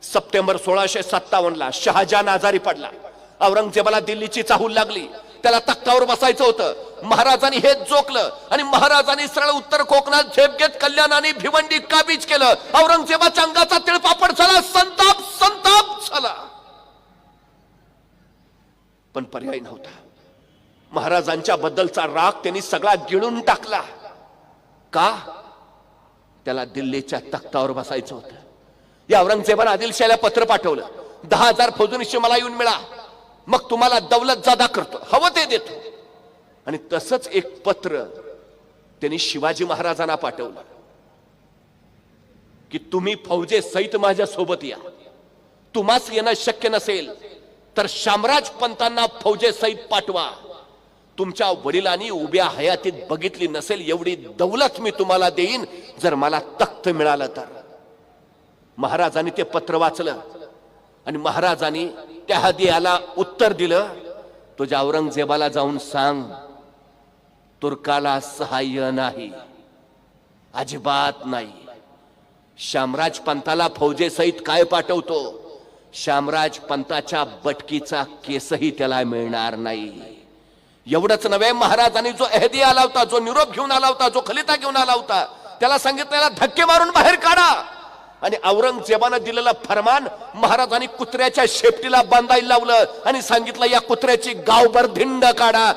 September 1657 Shahjahan आजारी पडला. औरंगजेबाला दिल्लीची चाहूल लागली. त्याला तख्तावर बसायचं होतं. महाराजांनी हेच जोखलं आणि महाराजांनी सरळ उत्तर कोकणात झेप घेत कल्याण आणि भिवंडी काबीज केलं. औरंगजेबाच्या अंगाचा तिळपापड झाला. संताप संताप झाला. पण पर्याय नव्हता. महाराजांच्या बद्दलचा राग त्यांनी सगळा गिळून टाकला. का? त्याला दिल्लीच्या तख्तावर बसायचं होतं. या औरंगजेबाने आदिलशाहला पत्र पाठवलं, 10,000 फौजनिशी मला येऊन मिळा, मग तुम्हाला दौलत जादा करतो, हवं ते देतो. आणि तसंच एक पत्र त्यांनी शिवाजी महाराजांना पाठवलं की तुम्ही फौजे सहित माझ्या सोबत या. तुम्हास येणं शक्य नसेल तर शामराज पंतांना फौजे सहित पाठवा. तुमच्या वडिलांनी उभ्या हयातीत बघितली नसेल एवढी दौलत मी तुम्हाला देईन जर मला तख्त मिळालं तर. महाराजांनी ते पत्र वाचलं आणि महाराजांनी त्या हदियाला उत्तर दिलं, तुझ्या औरंगजेबाला जाऊन सांग तुर्काला सहाय्य नाही, अजिबात नाही. शामराज पंताला फौजे सहित काय पाठवतो? शामराज पंताच्या बटकीचा केसही त्याला मिळणार नाही. एवढंच नव्हे, महाराजांनी जो अहदी आला होता, जो निरोप घेऊन आला होता, जो खलिता घेऊन आला होता, त्याला सांगितलेला धक्के मारून बाहेर काढा. आणि औरंगजेबानं दिलेलं फरमान महाराजांनी कुत्र्याच्या शेपटीला बांधायला लावलं आणि सांगितलं या कुत्र्याची गावभर धिंड काढा.